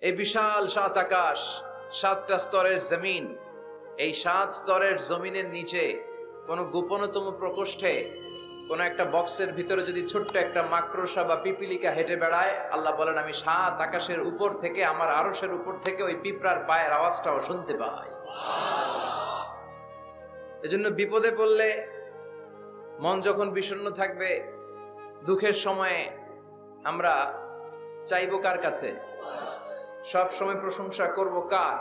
এই বিশাল ৭ আকাশ, ৭টা স্তরের জমিন, এই ৭ স্তরের জমিনের নিচে কোন গোপনতম প্রকোষ্ঠে কোন একটা বক্সের ভিতরে যদি ছোট্ট একটা মাকড়সা বা পিপিলিকা হেঁটে বেড়ায়, আল্লাহ বলেন আমি ৭ আকাশের উপর থেকে, আমার আরশের উপর থেকে ওই পিঁপড়ার পায়ের আওয়াজটাও শুনতে পাই। এজন্য বিপদে পড়লে, মন যখন বিষণ্ণ থাকবে, দুঃখের সময়ে আমরা চাইবো কার কাছে? সব সময় প্রশংসা করব কার?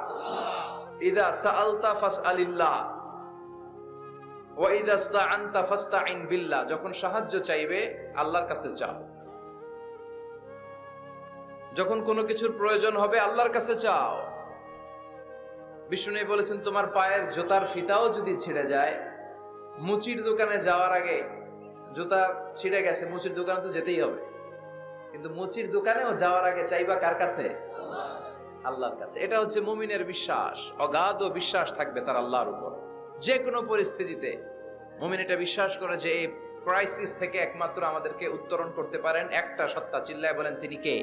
ইদা সাআলতা ফাসআলিল্লাহ ওয়া ইদা ইসতাআনতা ফাসতাইন বিল্লাহ। যখন সাহায্য চাইবে আল্লাহর কাছে চাও, যখন কোনো কিছুর প্রয়োজন হবে আল্লাহর কাছে চাও। বিষ্ণু বলেছেন তোমার পায়ের জুতার ফিতাও যদি ছিঁড়ে যায়, মুচির দোকানে যাওয়ার আগে, জুতা ছিঁড়ে গেছে, মুচির দোকানে তো যেতেই হবে, কিন্তু মুচির দোকানেও যাওয়ার আগে চাইবা কার কাছে? আল্লাহর কাছে। এটা হচ্ছে মুমিনের বিশ্বাস, অগাধ বিশ্বাস থাকবে তার আল্লাহর উপর। যে কোনো পরিস্থিতিতে মুমিন এটা বিশ্বাস করে যে এই ক্রাইসিস থেকে একমাত্র আমাদেরকে উত্তরণ করতে পারেন একটা সত্তা। চিল্লায় বলেন তিনি কে?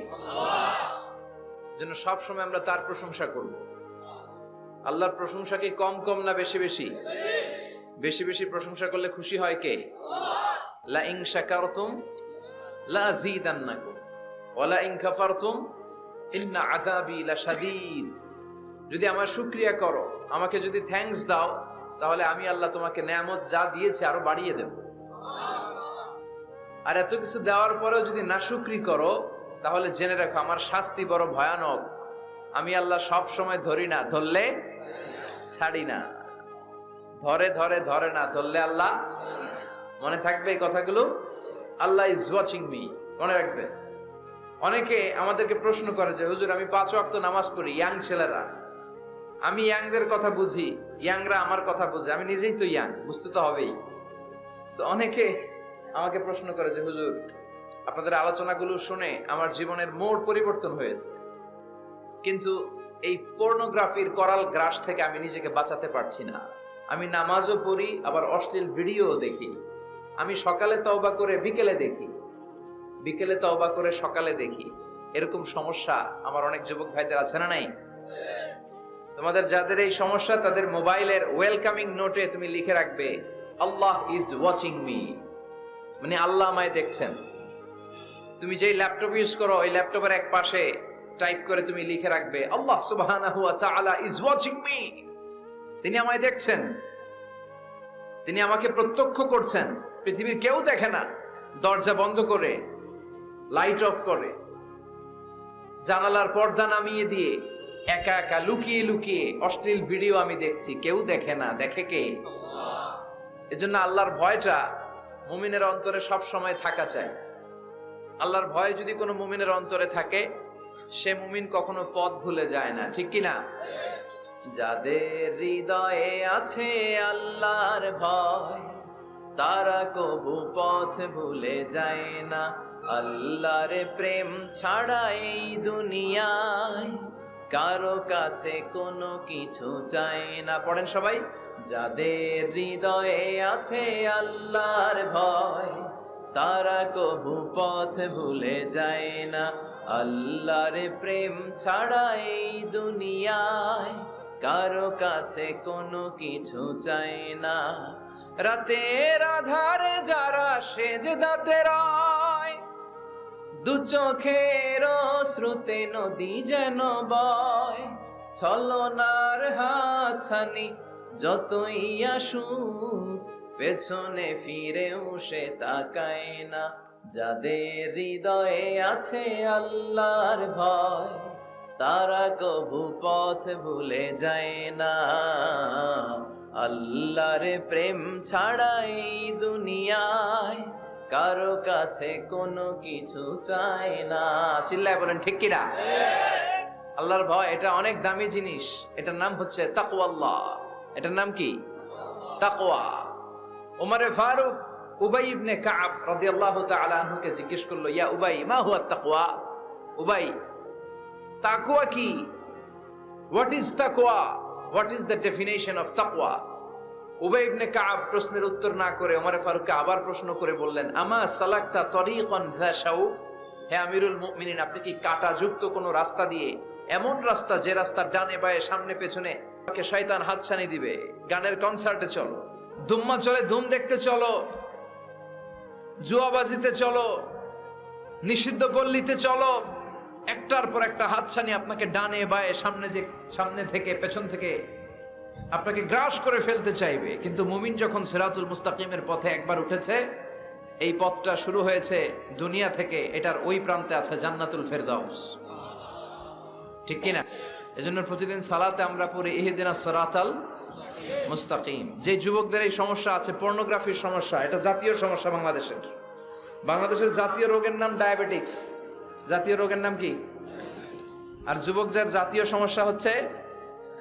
জন্য সব সময় আমরা তার প্রশংসা করব। আল্লাহর প্রশংসা কি কম কম না বেশি বেশি? বেশি বেশি প্রশংসা করলে খুশি হয় কে? লা ইন শাকারতুম লা আযীদান্নাকুম ওয়া লা ইন কাফারতুম ইন্না আযাবি লাশাদীদ। যদি আমার শুকরিয়া করো, আমাকে যদি থ্যাঙ্কস দাও, তাহলে আমি আল্লাহ তোমাকে নেয়ামত যা দিয়েছি আরো বাড়িয়ে দেব। আর এত কিছু দেওয়ার পরেও যদি নাশুকরি করো, তাহলে জেনে রাখো আমার শাস্তি বড় ভয়ানক। আমি আল্লাহ সব সময় ধরি না, ধরলে ছাড়ি না। ধরে ধরে ধরে না, ধরলে আল্লাহ। মনে থাকবে এই কথাগুলো? আল্লাহ ইজ ওয়াচিং মি, মনে রাখবে। অনেকে আমাদেরকে প্রশ্ন করে যে হুজুর আমি 5 ওয়াক্ত নামাজ পড়ি, ইয়াং ছেলেরা, আমি ইয়াংদের কথা বুঝি, ইয়াংরা আমার কথা বুঝে, আমি নিজেই তো ইয়াং, বুঝতে তো হবেই। তো অনেকে আমাকে প্রশ্ন করে যে হুজুর আপনাদের আলোচনাগুলো শুনে আমার জীবনের মোড় পরিবর্তন হয়েছে, কিন্তু এই পর্নোগ্রাফির করাল গ্রাস থেকে আমি নিজেকে বাঁচাতে পারছি না। আমি নামাজও পড়ি, আবার অশ্লীল ভিডিও দেখি। আমি সকালে তওবা করে বিকেলে দেখি, বিকেলে তওবা করে সকালে দেখি। এরকম সমস্যা আমার অনেক যুবক ভাইদের আছে না নাই? তোমাদের যাদের এই সমস্যা, তাদের মোবাইলের ওয়েলকামিং নোটে তুমি লিখে রাখবে আল্লাহ ইজ ওয়াচিং মি, মানে আল্লাহ আমায় দেখছেন। তুমি যেই ল্যাপটপ ইউজ করো, ওই ল্যাপটপের এক পাশে টাইপ করে তুমি লিখে রাখবে আল্লাহ সুবহানাহু ওয়া তাআলা ইজ ওয়াচিং মি। তিনি আমায় দেখছেন, তিনি আমাকে প্রত্যক্ষ করছেন। পৃথিবীর কেউ দেখে না। দরজা বন্ধ করে, লাইট অফ করে, জানালার পর্দা নামিয়ে দিয়ে একা একা লুকিয়ে লুকিয়ে অশ্লীল ভিডিও আমি দেখছি, কেউ দেখে না। দেখে কে? এজন্য আল্লাহর ভয়টা মুমিনের অন্তরে সব সময় থাকা চাই। আল্লাহর ভয় যদি কোনো মুমিনের অন্তরে থাকে, সে মুমিন কখনো পথ ভুলে যায় না, ঠিক কি না? যাদের হৃদয়ে আছে আল্লাহর ভয়, তারা কবু পথ ভুলে যায় না। আল্লাহর প্রেম ছাড়া এই দুনিয়ায় কারো কাছে কোনো কিছু চাই না। পড়েন সবাই। যাদের হৃদয়ে আছে আল্লাহর ভয়, তারা কবু পথ ভুলে যায় না। আল্লাহর প্রেম ছাড়া এই দুনিয়ায় কারো কাছে কোনো কিছু চাই না। রাতের আধারে যারা সেজদাতে রয়, দু চোখের শ্রুতে নদী যেন বয়। ছলনার হাতছানি যতই আসুক, পেছনে ফিরেও সে তাকায় না। যাদের হৃদয়ে আছে আল্লাহর ভয়, তারা কবু পথ ভুলে যায় না। আল্লাহর প্রেম ছাড়া এই দুনিয়ায় কারো কাছে কোনো কিছু চাই না। চিল্লায় বলেন ঠিক কিনা? আল্লাহর ভয় এটা অনেক দামি জিনিস। এটার নাম হচ্ছে তাকওয়াল্লাহ। এটার নাম কি? তাকওয়া। ওমরে ফারুক উবাই ইবনে কাব রাদিয়াল্লাহু তাআলা আনহুকে জিজ্ঞেস করলো, ইয়া উবাই মা হুয়া তাকওয়া? উবাই, তাকওয়া কি? হোয়াট ইজ তাকওয়া? What is the definition of তাকওয়া? উবাই ইবনে কাব প্রশ্নের উত্তর না করে ওমরে ফারুককে আবার প্রশ্ন করে বললেন, আমা সালাকতা তরিকান যা শাউক? হে আমিরুল মুমিনিন, আপনি কি কাঁটাযুক্ত কোনো রাস্তা দিয়ে এমন রাস্তা যে রাস্তার ডানে বায়ে সামনে পেছনে শয়তান হাতছানি দিবে। গানের কনসার্টে চলো, দুম্মা চলে ধুম দেখতে চলো, জুয়াবাজিতে চলো, নিষিদ্ধ পল্লীতে চলো, একটার পর একটা হাতছানি আপনাকে ডানে বায়ে সামনে থেকে পেছন থেকে আপনাকে গ্রাস করে ফেলতে চাইবে। কিন্তু মুমিন যখন সিরাতুল মুস্তাকিমের পথে একবার উঠেছে, এই পথটা শুরু হয়েছে দুনিয়া থেকে, এটার ওই প্রান্তে আছে জান্নাতুল ফেরদাউস, ঠিক কিনা? এজন্য প্রতিদিন সালাতে আমরা পড়ি ইহদিনাস সিরাতাল মুস্তাকিম। যে যুবকদের এই সমস্যা আছে, পর্নোগ্রাফির সমস্যা, এটা জাতীয় সমস্যা বাংলাদেশের জাতীয় রোগের নাম ডায়াবেটিক্স। জাতীয় রোগের নাম কি? আর যুবকদের জাতীয় সমস্যা হচ্ছে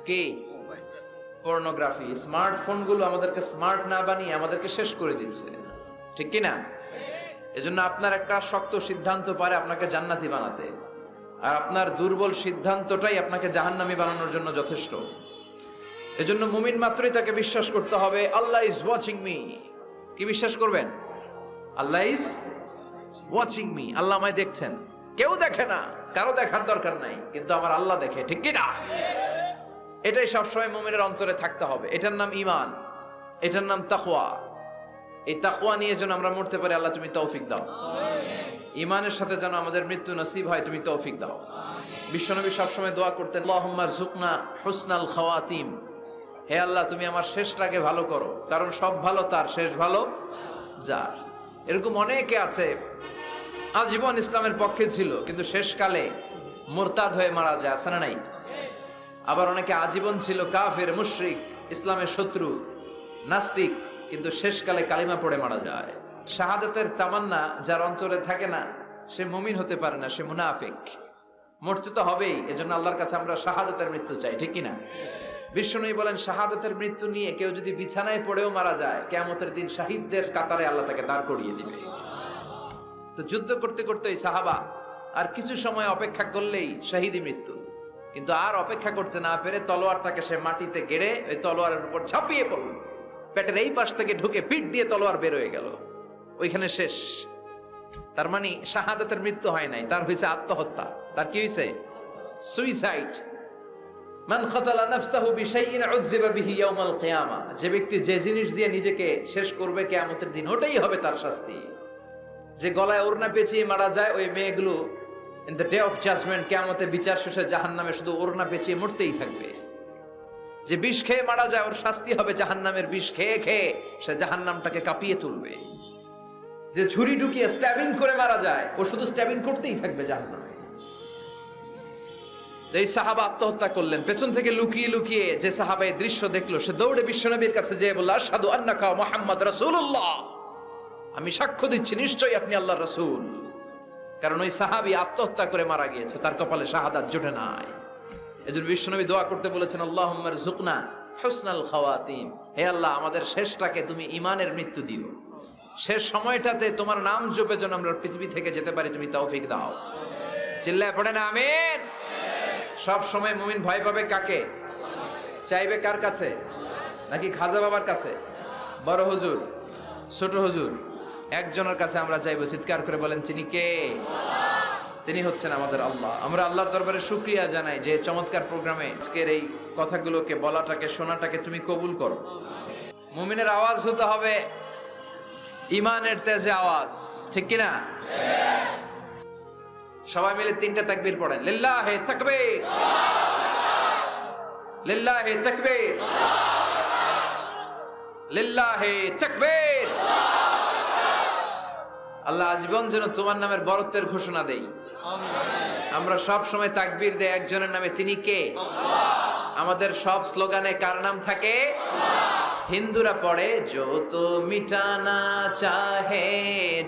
কি? পর্নোগ্রাফি। স্মার্টফোন গুলো আমাদেরকে স্মার্ট না বানিয়ে আমাদেরকে শেষ করে দিচ্ছে, ঠিক কিনা? এজন্য আপনার একটা শক্ত সিদ্ধান্ত পারে আপনাকে জান্নাতি বানাতে, আর আপনার দুর্বল সিদ্ধান্তটাই আপনাকে জাহান্নামী বানানোর জন্য যথেষ্ট। এজন্য মুমিন মাত্রই তাকে বিশ্বাস করতে হবে, আল্লাহ ইজ ওয়াচিং মি। কি বিশ্বাস করবেন? আল্লাহ ইজ ওয়াচিং মি, আল্লাহ আমায় দেখছেন। কেউ দেখে না, কারো দেখার দরকার নাই, কিন্তু আমার আল্লাহ দেখে, ঠিক কিনা? এটাই সবসময় মুমিনের অন্তরে থাকতে হবে। এটার নাম ঈমান, এটার নাম তাকওয়া। এই তাকওয়া নিয়ে যেন আমরা মরতে পারি, আল্লাহ তুমি তৌফিক দাও। ঈমানের সাথে যেন আমাদের মৃত্যু নসিব হয়, তুমি তৌফিক দাও। বিশ্বনবী সবসময় দোয়া করতেন, আল্লাহুম্মা রযুকনা হুসনাল খাওয়াতিম। হে আল্লাহ, তুমি আমার শেষটাকে ভালো করো, কারণ সব ভালো তার, শেষ ভালো যার। এরকম অনেকে আছে আজীবন ইসলামের পক্ষে ছিল, কিন্তু শেষকালে মুরতাদ হয়ে মারা যায়, আছে না নাই? আবার অনেকে আজীবন ছিল কাফের, মুশরিক, ইসলামের শত্রু, নাস্তিক, কিন্তু শেষকালে কালিমা পড়ে মারা যায়। শাহাদাতের তামান্না যার অন্তরে থাকে না, সে মুমিন হতে পারে না, সে মুনাফিক। মরতে তো হবেই, এজন্য আল্লাহর কাছে আমরা শাহাদাতের মৃত্যু চাই, ঠিক কিনা? বিশ্বনবী বলেন, শাহাদাতের মৃত্যু নিয়ে কেউ যদি বিছানায় পড়েও মারা যায়, কিয়ামতের দিন শহীদদের কাতারে আল্লাহ তাকে দাঁড় করিয়ে দিবে। তো যুদ্ধ করতে করতে ওই সাহাবা আর কিছু সময় অপেক্ষা করলেই শহীদি মৃত্যু, কিন্তু আর অপেক্ষা করতে না পেরে তলোয়ারটাকে সে মাটিতে গেড়ে ওই তলোয়ারের উপর ঝাঁপিয়ে পড়ল। পেটের এই পাশ থেকে ঢুকে পিঠ দিয়ে তলোয়ার বের হয়ে গেল, ওইখানে শেষ। তার মানে শাহাদাতের মৃত্যু হয় নাই, তার হয়েছে আত্মহত্যা। তার কি হয়েছে? সুইসাইড। মান খাতালা নাফসাহু বিশাইইন উযযিবা বিহি ইয়াউমাল কিয়ামা। যে ব্যক্তি যে জিনিস দিয়ে নিজেকে শেষ করবে কিয়ামতের দিন, ওটাই হবে তার শাস্তি। যে গলায় ওড়না পেঁচিয়ে মারা যায়, ওই মেয়েগুলো in the day of judgment, কিয়ামতে বিচার শেষে জাহান্নামে শুধু ওড়না পেঁচিয়ে মরতেই থাকবে। যে বিষ খেয়ে মারা যায়, ওর শাস্তি হবে জাহান্নামের বিষ খেয়ে খেয়ে সে জাহান্নামটাকে কাঁপিয়ে তুলবে। যে ছুরি ঢুকিয়ে স্ট্যাবিং করে মারা যায়, ও শুধু স্ট্যাবিং করতেই থাকবে জাহান্নামে। এই সাহাবা আত্মহত্যা করলেন। পেছন থেকে লুকিয়ে লুকিয়ে যে সাহাবা এই দৃশ্য দেখলো, সে দৌড়ে বিশ্বনবীর কাছে যেয়ে বলল, আশহাদু আন্নাকা মুহাম্মদ রাসূলুল্লাহ। আমি সাক্ষ্য দিচ্ছি নিশ্চয়ই আপনি আল্লাহর রাসূল। কারণ ওই সাহাবী আত্মহত্যা করে মারা গিয়েছে, তার কপালে শাহাদাত জুটে নাই। এজন্য বিশ্বনবী দোয়া করতে বলেছেন, আল্লাহুম্মা রযুকনা হুসনাল খাওয়াতিম। হে আল্লাহ, আমাদের শেষটাকে তুমি ঈমানের মৃত্যু দিও, শেষ সময়টাতে তোমার নাম জপে যেন আমরা পৃথিবী থেকে যেতে পারি, তুমি তৌফিক দাও। চিল্লায় পড়েন আমিন। সব সময় মুমিন ভয় পাবে কাকে? চাইবে কার কাছে? নাকি খাজা বাবার কাছে, বড় হুজুর, ছোট হুজুর? একজনের কাছে আমরা চাইবো। চিৎকার করে বলেন, তিনি কে? তিনি হচ্ছেন আমাদের আল্লাহ। আমরা আল্লাহর দরবারে শুকরিয়া জানাই যে চমৎকার প্রোগ্রামে আজকের এই কথাগুলোকে বলাটাকে, শোনাটাকে তুমি কবুল করো। মুমিনের আওয়াজ হতে হবে ঈমানের তেজে আওয়াজ, ঠিক কিনা? সবাই মিলে তিনটা তাকবীর পড়েন। লিল্লাহি তাকবীর, লিল্লাহি তাকবীর, লিল্লাহি তাকবীর। আল্লাহ আজীবন যেন তোমার নামের বরত্বের ঘোষণা দেই। আমরা সব সময় তাকবীর দেই একজনের নামে, তিনি কে? আমাদের সব স্লোগানে কার নাম থাকে? হিন্দুরা পড়ে, जो तो मिटाना चाहे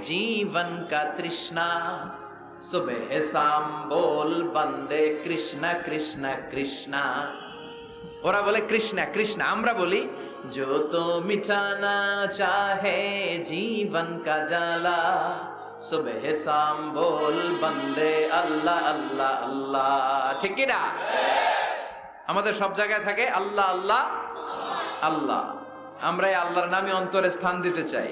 जीवन का तृष्णा, सुबह शाम बोल बंदे कृष्णा कृष्णा कृष्णा। ওরা বলে কৃষ্ণা কৃষ্ণা, আমরা বলি जो तो मिटाना चाहे जीवन का जाला, सुबह शाम बोल बंदे अल्लाह अल्लाह अल्लाह। ঠিক কি না? আমাদের সব জায়গায় থাকে আল্লাহ আল্লাহ আল্লাহ। আমরা এই আল্লাহর নামে অন্তরে স্থান দিতে চাই।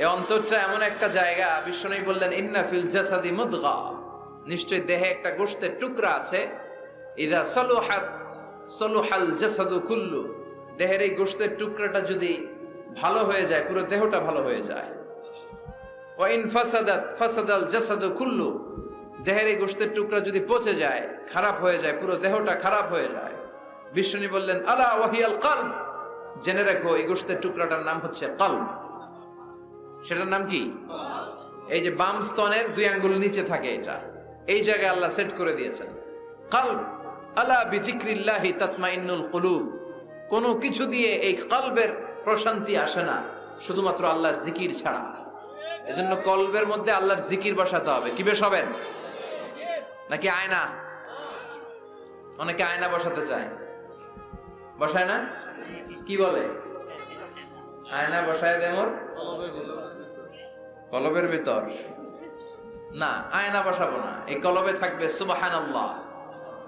এই অন্তরটা এমন একটা জায়গা, বিশ্বনবী বললেন, ইন্না ফিল জাসাদি মুদগা, নিশ্চয়ই দেহে একটা গোশতের টুকরা আছে, ইদা সালুহাত সালুহাল জাসাদু কুল্লু, দেহের এই গোশতের টুকরাটা যদি ভালো হয়ে যায় পুরো দেহটা ভালো হয়ে যায়। ওয়া ইন ফাসাদাত ফাসাদাল জাসাদু কুল্লু, দেহের এই গোশতের টুকরা যদি পচে যায়, খারাপ হয়ে যায়, পুরো দেহটা খারাপ হয়ে যায়। বিষ্ণু বললেন আলা ওয়াহিয়াল কলব, জেনে রাখো এই গোশতের টুকরাটার নাম হচ্ছে কলব। সেটার নাম কি? এই যে বাম স্তনের 2 আঙ্গুল নিচে থাকে, এটা এই জায়গায় আল্লাহ সেট করে দিয়েছেন কলব। আলা বিযিকরিল্লাহি তাতমাইন্নুল কুলুব, কোনো কিছু দিয়ে এই কলবের প্রশান্তি আসে না শুধুমাত্র আল্লাহর জিকির ছাড়া। এজন্য কলবের মধ্যে আল্লাহর জিকির বসাতে হবে। কি বসাবেন? নাকি আয়না? অনেকে আয়না বসাতে চায়, বসায় না? কি বলে? আয়না বসায় দে মোর কলবের ভিতর। না, আয়না বসাবো না, এই কলবে থাকবে সুবহানাল্লাহ,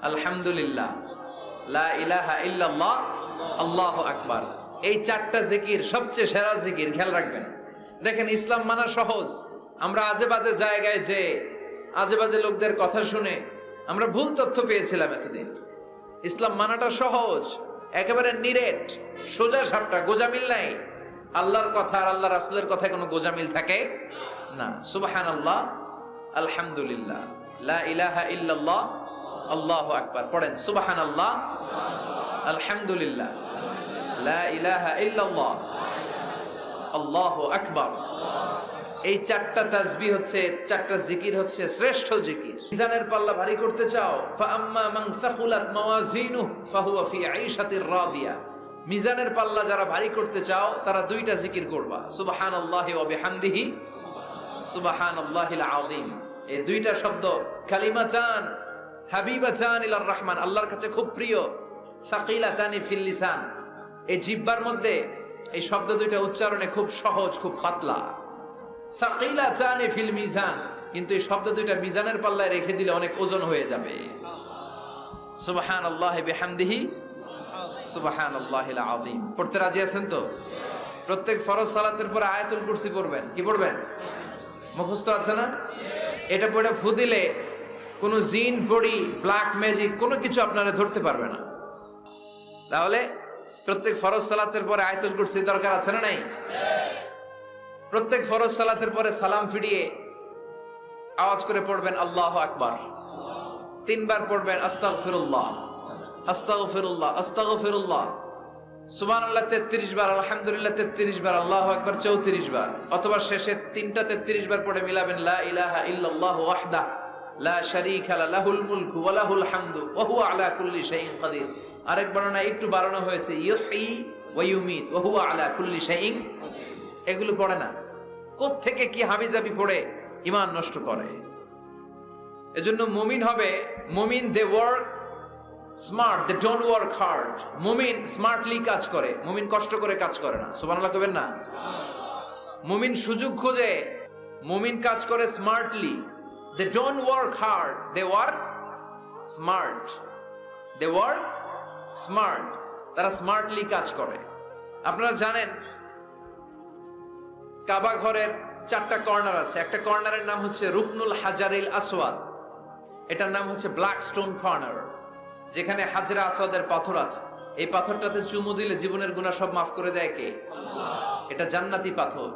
আলহামদুলিল্লাহ, লা ইলাহা ইল্লাল্লাহ, আল্লাহু আকবার। এই 4টা জিকির সবচেয়ে সেরা জিকির, খেয়াল রাখবেন। দেখেন ইসলাম মানা সহজ। আমরা আজে বাজে জায়গায় যে আজে বাজে লোকদের কথা শুনে আমরা ভুল তথ্য পেয়েছিলাম এতদিন। ইসলাম মানাটা সহজ, একেবারে নিরেট, সোজা সাপটা, গোজামিল নাই। আল্লাহর কথা আর আল্লাহ রাসূলের কথায় কোনো গোজামিল থাকে না। সুবহানাল্লাহ, আলহামদুলিল্লাহ, লা ইলাহা ইল্লাল্লাহ, আল্লাহু আকবার। পড়েন সুবহানাল্লাহ, আলহামদুলিল্লাহ, লা ইলাহা ইল্লাল্লাহ, আল্লাহু আকবার। এই 4টা তাসবিহ হচ্ছে, 4টা জিকির হচ্ছে শ্রেষ্ঠ জিকির। মিজানের পাল্লা ভারী করতে চাও, ফাআম্মা মান সাকুলাত মাওয়াজিনুহু ফাহুয়া ফি আইশাতির রাদিয়া। মিজানের পাল্লা যারা ভারী করতে চাও তারা 2টা জিকির করবা, সুবহানাল্লাহি ওয়া বিহামদিহি, সুবহানাল্লাহিল আযীম। এই 2টা শব্দ কালিমাতান হাবিবাতান ইলার রহমান, আল্লাহর কাছে খুব প্রিয়। সাকিলাতানি ফিল লিসান, এই জিহ্বার মধ্যে এই শব্দ 2টা উচ্চারণে খুব সহজ, খুব পাতলা। সাকিলাতানি ফিল মিজান, কিন্তু এই শব্দ 2টা মিজানের পাল্লায় রেখে দিলে অনেক ওজন হয়ে যাবে। সুবহানাল্লাহি বিহামদিহি, সুবহানাল্লাহিল আযীম। পড়তে রাজি আছেন তো? প্রত্যেক ফরজ সালাতের পরে আয়াতুল কুরসি পড়বেন। কি পড়বেন? মুখস্থ আছে না? এটা পড়ে ফু দিলে কোনো জিন পড়ি, ব্ল্যাক ম্যাজিক কোনো কিছু আপনারা ধরতে পারবে না। তাহলে প্রত্যেক ফরজ সালাতের পরে আয়াতুল কুরসি দরকার আছে না নাই? প্রত্যেক ফরজ সালাতের পরে সালাম ফিরিয়ে আওয়াজ করে পড়বেন আল্লাহু আকবার। 3 বার পড়বেন আস্তাগফিরুল্লাহ, আস্তাগফিরুল্লাহ, আস্তাগফিরুল্লাহ। সুবহানাল্লাহ 33 বার, আলহামদুলিল্লাহ 33 বার, আল্লাহু আকবার 34 বার। অথবা শেষে 3টা 33 বার পড়ে মিলাবেন লা ইলাহা ইল্লাল্লাহু ওয়াহদাহু লা শারীকা লাহুল মুলকু ওয়া লাহুল হামদু ওয়া হুয়া আলা কুল্লি শাইইন কাদির। আরেক বর্ণনা একটু বাড়ানো হয়েছে, ইউহয়ী ওয়া ইউমীত ওয়া হুয়া আলা কুল্লি শাইইন। এগুলো পড়ে না, কোত্থেকে কি হাবিজাবি পড়ে ঈমান নষ্ট করে। এজন্য মুমিন হবে, মুমিন they work smart, they don't work hard. মুমিন স্মার্টলি কাজ করে, মুমিন কষ্ট করে কাজ করে না। সুবহানাল্লাহ কইবেন না? মুমিন সুযোগ খোঁজে, মুমিন কাজ করে smartly. They don't work hard, they work smart, they work smart. তারা স্মার্টলি কাজ করে। আপনারা জানেন কাবা ঘরের 4টা কর্নার আছে। একটা কর্নারের নাম হচ্ছে রুকনুল হাজারিল আসওয়াদ, এটার নাম হচ্ছে ব্ল্যাক স্টোন কর্নার, যেখানে হাজরা আসওয়াদের পাথর আছে। এই পাথরটাতে চুমু দিলে জীবনের গুনাহ সব মাফ করে দেয় কে? আল্লাহ। এটা জান্নাতি পাথর।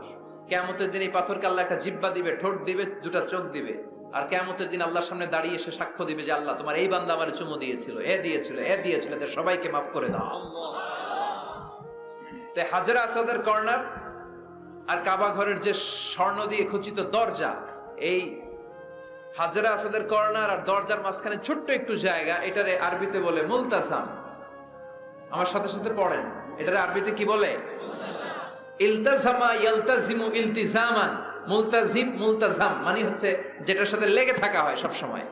কিয়ামতের দিন এই পাথরকে আল্লাহ একটা জিহ্বা দিবে, ঠোঁট দিবে, 2টা চোখ দিবে। আর কিয়ামতের দিন আল্লাহর সামনে দাঁড়িয়ে এসে সাক্ষ্য দিবে যে আল্লাহ তোমার এই বান্দা আমারে চুমু দিয়েছিল, এ দিয়েছিল, এ দিয়েছিল, এদের সবাইকে মাফ করে দাও। তো হাজরা আসওয়াদের কর্নার আর কাবা ঘরের যে স্বর্ণ দিয়ে খচিত দরজা, এই হাজরা আসওয়াদের কর্নার আর দরজার মাঝখানে ছোট্ট একটু জায়গা, এটারে আরবিতে বলে মুলতাসাম। আমার সাথে সাথে পড়েন, এটারে আরবিতে কি বলে? ইলতাজামা ইয়ালতাজিমু ইলতিজামান। মুলতাজিম, মুলতাজাম মানে হচ্ছে যেটার সাথে লেগে থাকা হয় সব সময়।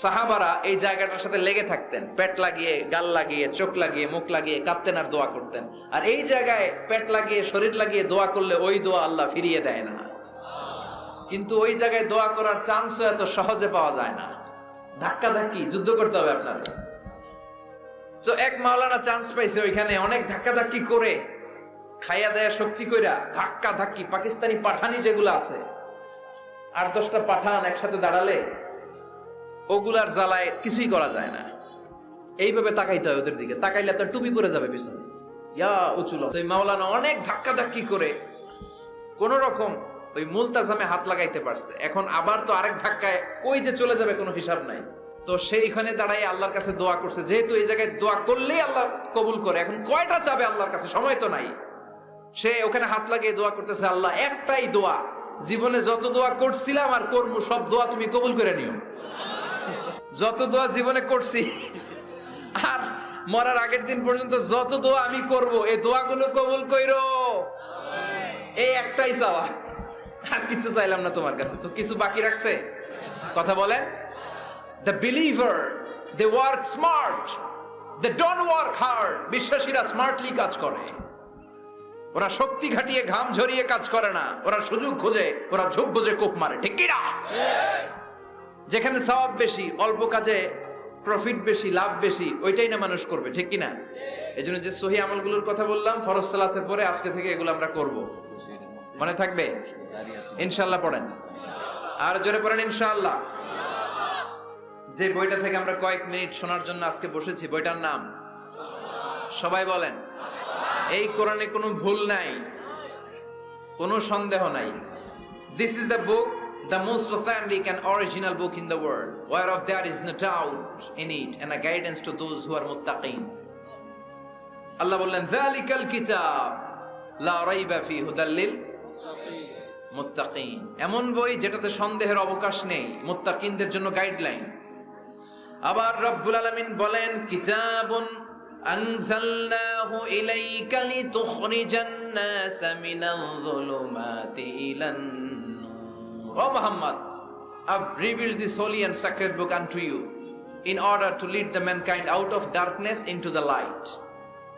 সাহাবারা এই জায়গাটার সাথে লেগে থাকতেন, পেট লাগিয়ে, গাল লাগিয়ে, চোখ লাগিয়ে, মুখ লাগিয়ে কাঁদতেন আর দোয়া করতেন। আর এই জায়গায় পেট লাগিয়ে, শরীর লাগিয়ে দোয়া করলে ওই দোয়া আল্লাহ ফিরিয়ে দেয় না। কিন্তু ওই জায়গায় দোয়া করার চান্সও এত সহজে পাওয়া যায় না, ধাক্কা ধাক্কি যুদ্ধ করতে হবে আপনার। তো এক মাওলানা চান্স পাইছে ওইখানে, অনেক ধাক্কা ধাক্কি করে খাইয়া দেয়া শক্তি কইরা ধাক্কা ধাক্কি, পাকিস্তানি পাঠানি যেগুলো আছে 8-10টা পাঠান একসাথে দাঁড়ালে ওগুলার জ্বালায় কিছুই করা যায় না। এইভাবে তাকাইতে হয় ওদের দিকে, তাকাইলে আপনার টুপি পরে যাবে পিছনে, ইয়া উঁচুল। তো মাওলানা অনেক ধাক্কি করে কোন রকম ওই মুলতাজামে হাত লাগাইতে পারছে। এখন আবার তো আরেক ধাক্কায় কই যে চলে যাবে কোনো হিসাব নাই। তো সেইখানে দাঁড়াই আল্লাহর কাছে দোয়া করছে, যেহেতু এই জায়গায় দোয়া করলেই আল্লাহ কবুল করে, এখন কয়টা চাবে আল্লাহর কাছে, সময় তো নাই। সে ওখানে হাত লাগিয়ে দোয়া করতেছে, আল্লাহ একটাই দোয়া, জীবনে যত দোয়া করছিলাম আর করবো সব দোয়া তুমি কবুল করে নিও। যত দোয়া জীবনে করছি আর মরার আগের দিন পর্যন্ত যত দোয়া আমি করব, এই দোয়াগুলো কবুল কইরো, এই একটাই চাওয়া, আর কিছু চাইলাম না তোমার কাছে। তো কিছু বাকি রাখছে? কথা বলেন। The believer, they work smart, they don't work hard. বিশ্বাসীরা স্মার্টলি কাজ করে, ওরা শক্তি খাটিয়ে ঘাম ঝরিয়ে কাজ করে না, ওরা সুযোগ খোঁজে, ওরা ঝোপ বোঝে কোপ মারে, ঠিক কি না? যেখানে সওয়াব বেশি, অল্প কাজে প্রফিট বেশি, লাভ বেশি, ওইটাই না মানুষ করবে, ঠিক কি না? এজন্য যে সহি আমলগুলোর কথা বললাম ফরজ সালাতের পরে, আজকে থেকে এগুলো আমরা করব, মনে থাকবে ইনশাআল্লাহ। পড়েন আর জোরে পড়েন ইনশাআল্লাহ। যে বইটা থেকে আমরা কয়েক মিনিট শোনার জন্য আজকে বসেছি, বইটার নাম সবাই বলেন। এই কোরআনে কোনো ভুল নাই, কোনো সন্দেহ নাই। This is the book, the most authentic and original book in the world, whereof there is no doubt in it, and a guidance to those who are muttaqin. আল্লাহ বললেন, যালিকাল কিতাব লা রাইবা ফীহি হুদাল লিল মুত্তাকিন। এমন বই যেটাতে সন্দেহের অবকাশ নেই, মুত্তাকিনদের জন্য গাইডলাইন। আবার রব্বুল আলামিন বলেন, কিতাবুন আনজালনাহু ইলাইকা লিতুখরিজান নাস মিনাল যুলুমাতি ইলান নূর। ও Muhammad, I've revealed this holy and sacred book unto you in order to lead the mankind out of darkness into the light.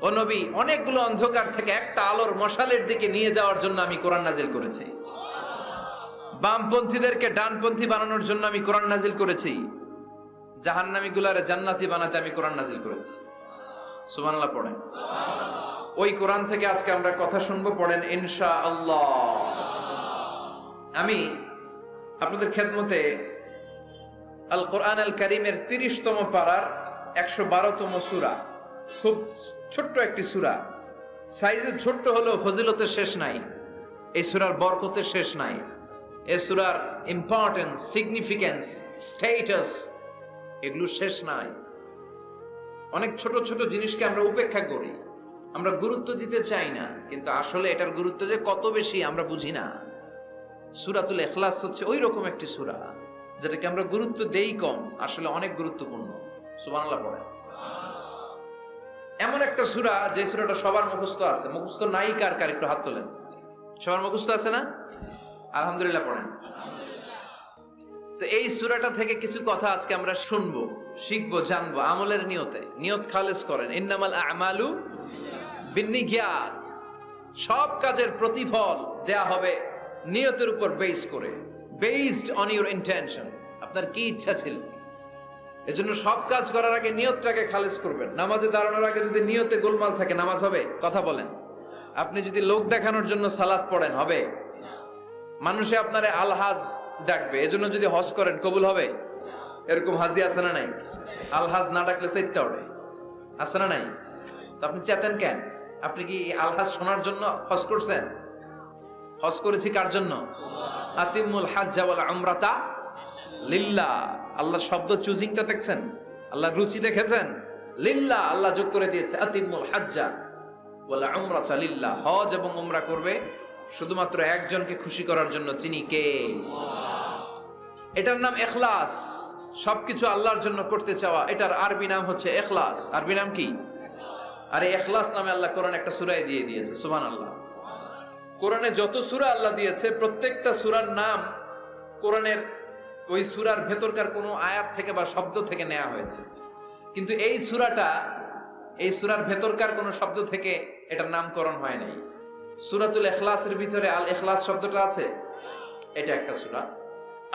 ও নবী, অনেকগুলো অন্ধকার থেকে একটা আলোর মশালের দিকে নিয়ে যাওয়ার জন্য আমি কোরআন নাজিল করেছি। বামপন্থীদেরকে ডানপন্থী বানানোর জন্য আমি কোরআন নাজিল করেছি। জাহান্নামীগুলারে জান্নাতি বানাতে আমি কোরআন নাজিল করেছি। সুবহানাল্লাহ পড়েন। ওই কোরআন থেকে আজকে আমরা কথা শুনবো, পড়েন ইনশাআল্লাহ। আমি আপনাদের খেদমতে আল কোরআন আল কারীমের 30তম পারার 112তম সূরা, খুব ছোট্ট একটি সূরা, সাইজে ছোট্ট হলেও ফজিলতের শেষ নাই, এই সূরার বরকতের শেষ নাই, এই সূরার ইম্পর্টেন্স, সিগনিফিকেন্স, স্ট্যাটাস, এগুলো শেষ নাই। অনেক ছোট ছোট জিনিসকে আমরা উপেক্ষা করি, আমরা গুরুত্ব দিতে চাই না, কিন্তু আসলে এটার গুরুত্ব যে কত বেশি আমরা বুঝি না। সূরাতুল ইখলাস হচ্ছে ওই রকম একটি সূরা যেটাকে আমরা গুরুত্ব দেই কম, আসলে অনেক গুরুত্বপূর্ণ। সুবহানাল্লাহ পড়েন। এমন একটা সূরা যে সূরাটা সবার মুখস্থ আছে, মুখস্থ নাই কার কার একটু হাত তোলেন। সবার মুখস্থ আছে না? আলহামদুলিল্লাহ পড়েন। তো এই সূরাটা থেকে কিছু কথা আজকে আমরা শুনবো, শিখবো, জানবো, আমলের নিয়তে। নিয়ত খালেস করেন, ইন্নামাল আ'মালু বিন্নিয়াত। সব কাজের প্রতিফল দেয়া হবে নিয়তের উপর বেস করে, বেসড অন ইউর ইন্টেনশন। আপনার কি ইচ্ছা ছিল, এজন্য সব কাজ করার আগে নিয়তটাকে খালেস করবেন। নামাজে দাঁড়ানোর আগে যদি নিয়তে গোলমাল থাকে, নামাজ হবে? কথা বলেন। আপনি যদি লোক দেখানোর জন্য সালাত পড়েন, হবে? মানুষে আপনারে আলহাজ ডাকবে, এজন্য যদি হজ করেন, কবুল হবে? এরকম হাজি আছে না নাই? আলহাজ না ডাকলে চাইতে হবে, আছে না নাই? তো আপনি চেতেন কেন? আপনি কি আলহাজ শোনার জন্য হজ করছেন? হজ করেছি কার জন্য? আতিমুল হাজ্জা ওয়াল উমরাতা লিল্লাহ। আল্লাহর শব্দ চুজিংটা দেখছেন? আল্লাহর রুচি দেখেছেন? লিল্লাহ, আল্লাহ যোগ করে দিয়েছে। আতিমুল হাজ্জা ওয়াল উমরাতা লিল্লাহ। হজ এবং উমরা করবে শুধুমাত্র একজনকে খুশি করার জন্য, তিনি কে? এটার নাম ইখলাস। সবকিছু আল্লাহর জন্য করতে চাওয়া, এটার আরবি নাম হচ্ছে ইখলাস। আরবি নাম কি? আরে ইখলাস নামে আল্লাহ কোরআন একটা সূরায় দিয়ে দিয়েছে। সুবহানাল্লাহ। কোরআনে যত সূরা আল্লাহ দিয়েছে, প্রত্যেকটা সূরার নাম কোরআনের ওই সূরার ভেতরকার কোনো আয়াত থেকে বা শব্দ থেকে নেওয়া হয়েছে, কিন্তু এই সূরাটা, এই সূরার ভেতরকার কোনো শব্দ থেকে এটার নামকরণ হয় নাই। সূরাতুল ইখলাসের ভিতরে আল ইখলাস শব্দটা আছে, এটা একটা সূরা।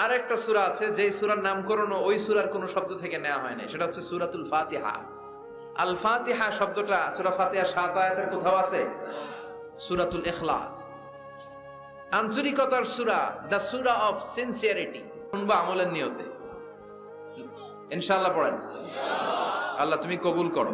আর একটা সূরা আছে যেই সূরার নামকরণ ওই সূরার কোনো শব্দ থেকে নেওয়া হয় নাই, সেটা হচ্ছে সূরাতুল ফাতিহা। আল ফাতিহা শব্দটা সূরা ফাতিহা 7 আয়াতের কোথাও আছে? সূরাতুল ইখলাস আন্তরিকতার সূরা, দ্য সূরা অফ সিনসিয়ারিটি। শুনবো আমলের নিয়তে ইনশাআল্লাহ। পড়েন। আল্লাহ তুমি কবুল করো।